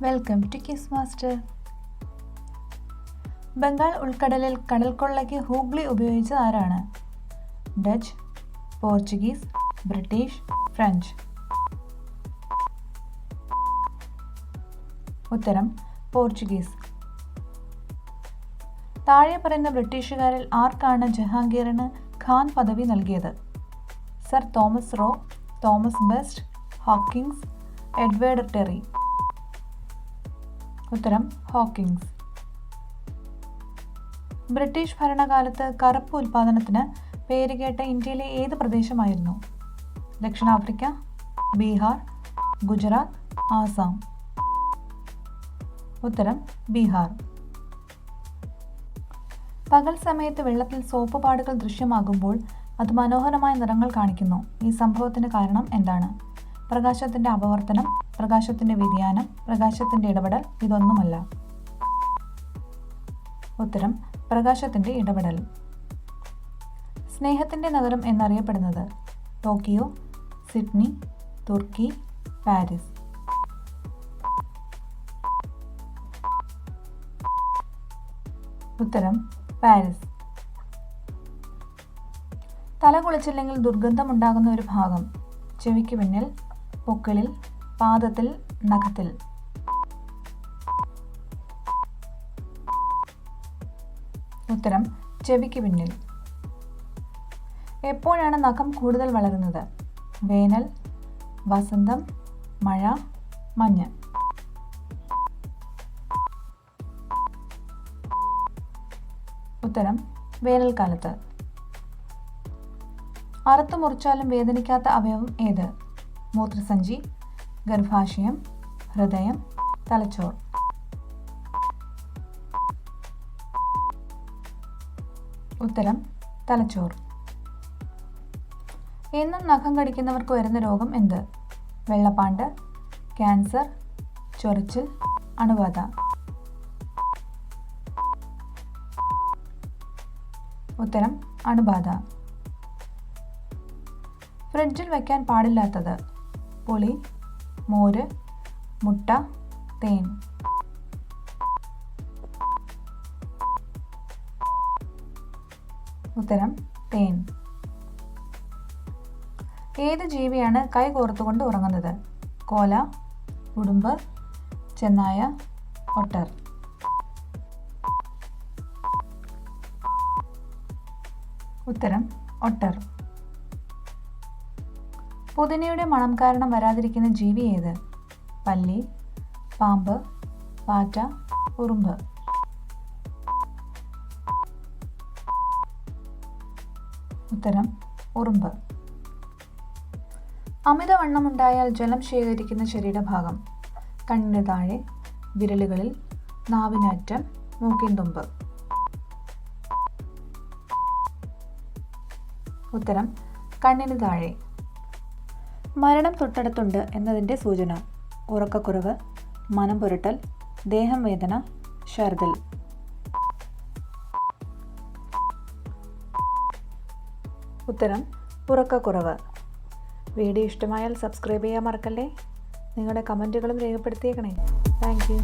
Welcome to quiz master. Bengal ഉൾക്കടലിൽ കടൽക്കൊള്ളയ്ക്ക് ഹൂഗ്ലി ഉപയോഗിച്ചത് ആരാണ്? Dutch, Portuguese, British, French. ഉത്തരം പോർച്ചുഗീസ്. താഴെ പറയുന്ന ബ്രിട്ടീഷുകാരിൽ ആർക്കാണ് ജഹാംഗീറിന് ഖാൻ പദവി നൽകിയത്? Sir Thomas Roe, Thomas Best, Hawkins, Edward Terry. ഉത്തരം ഹോക്കിൻസ്. ബ്രിട്ടീഷ് ഭരണകാലത്ത് കറുപ്പ് ഉൽപാദനത്തിന് പേരുകേട്ട ഇന്ത്യയിലെ ഏത് പ്രദേശമായിരുന്നു? ദക്ഷിണാഫ്രിക്ക, ബീഹാർ, ഗുജറാത്ത്, ആസാം. ഉത്തരം ബീഹാർ. പകൽ സമയത്ത് വെള്ളത്തിൽ സോപ്പ് പാടുകൾ ദൃശ്യമാകുമ്പോൾ അത് മനോഹരമായ നിറങ്ങൾ കാണിക്കുന്നു. ഈ സംഭവത്തിന് കാരണം എന്താണ്? പ്രകാശത്തിൻ്റെ അപവർത്തനം, പ്രകാശത്തിൻ്റെ വ്യതിയാനം, പ്രകാശത്തിൻ്റെ ഇടപെടൽ, ഇതൊന്നുമല്ല. ഉത്തരം പ്രകാശത്തിൻ്റെ ഇടപെടൽ. സ്നേഹത്തിൻ്റെ നഗരം എന്നറിയപ്പെടുന്നത്? ടോക്കിയോ, സിഡ്നി, തുർക്കി, പാരീസ്. ഉത്തരം പാരീസ്. തല കുളിച്ചില്ലെങ്കിൽ ദുർഗന്ധമുണ്ടാകുന്ന ഒരു ഭാഗം? ചെവിക്ക് പിന്നിൽ, പൊക്കിളിൽ, പാദത്തിൽ, നഖത്തിൽ. ഉത്തരം ചെവിക്ക് പിന്നിൽ. എപ്പോഴാണ് നഖം കൂടുതൽ വളരുന്നത്? വേനൽ, വസന്തം, മഴ, മഞ്ഞ്. ഉത്തരം വേനൽക്കാലത്ത്. അറുത്തു മുറിച്ചാലും വേദനിക്കാത്ത അവയവം ഏത്? മൂത്രസഞ്ചി, ഗർഭാശയം, ഹൃദയം, തലച്ചോർ. ഉത്തരം തലച്ചോർ. എന്നും നഖം കടിക്കുന്നവർക്ക് വരുന്ന രോഗം എന്ത്? വെള്ളപ്പാണ്ട്, ക്യാൻസർ, ചൊറിച്ചിൽ, അണുബാധ. ഉത്തരം അണുബാധ. ഫ്രിഡ്ജിൽ വയ്ക്കാൻ പാടില്ലാത്തത്? പുളി, മോര്, മുട്ട, തേൻ. ഉത്തരം തേൻ. ഏത് ജീവിയാണ് കൈ കോർത്തുകൊണ്ട് ഉറങ്ങുന്നത്? കോല, ഉടുമ്പ്, ചെന്നായ, ഒട്ടർ. ഉത്തരം ഒട്ടർ. പുതിനയുടെ മണം കാരണം വരാതിരിക്കുന്ന ജീവി ഏത്? പല്ലി, പാമ്പ്, പാറ്റ, ഉറുമ്പ്. ഉത്തരം ഉറുമ്പ്. അമിതവണ്ണമുണ്ടായാൽ ജലം ശേഖരിക്കുന്ന ശരീരഭാഗം? കണ്ണിന് താഴെ, വിരലുകളിൽ, നാവിനറ്റം, മൂക്കിൻ തുമ്പ്. ഉത്തരം കണ്ണിന് താഴെ. മരണം തൊട്ടടുത്തുണ്ട് എന്നതിൻ്റെ സൂചന? ഉറക്കക്കുറവ്, മനം പുരട്ടൽ, ദേഹം വേദന, ഛർദിൽ. ഉത്തരം ഉറക്കക്കുറവ്. വീഡിയോ ഇഷ്ടമായാൽ സബ്സ്ക്രൈബ് ചെയ്യാൻ മറക്കല്ലേ. നിങ്ങളുടെ കമൻറ്റുകളും രേഖപ്പെടുത്തിയേക്കണേ. Thank you.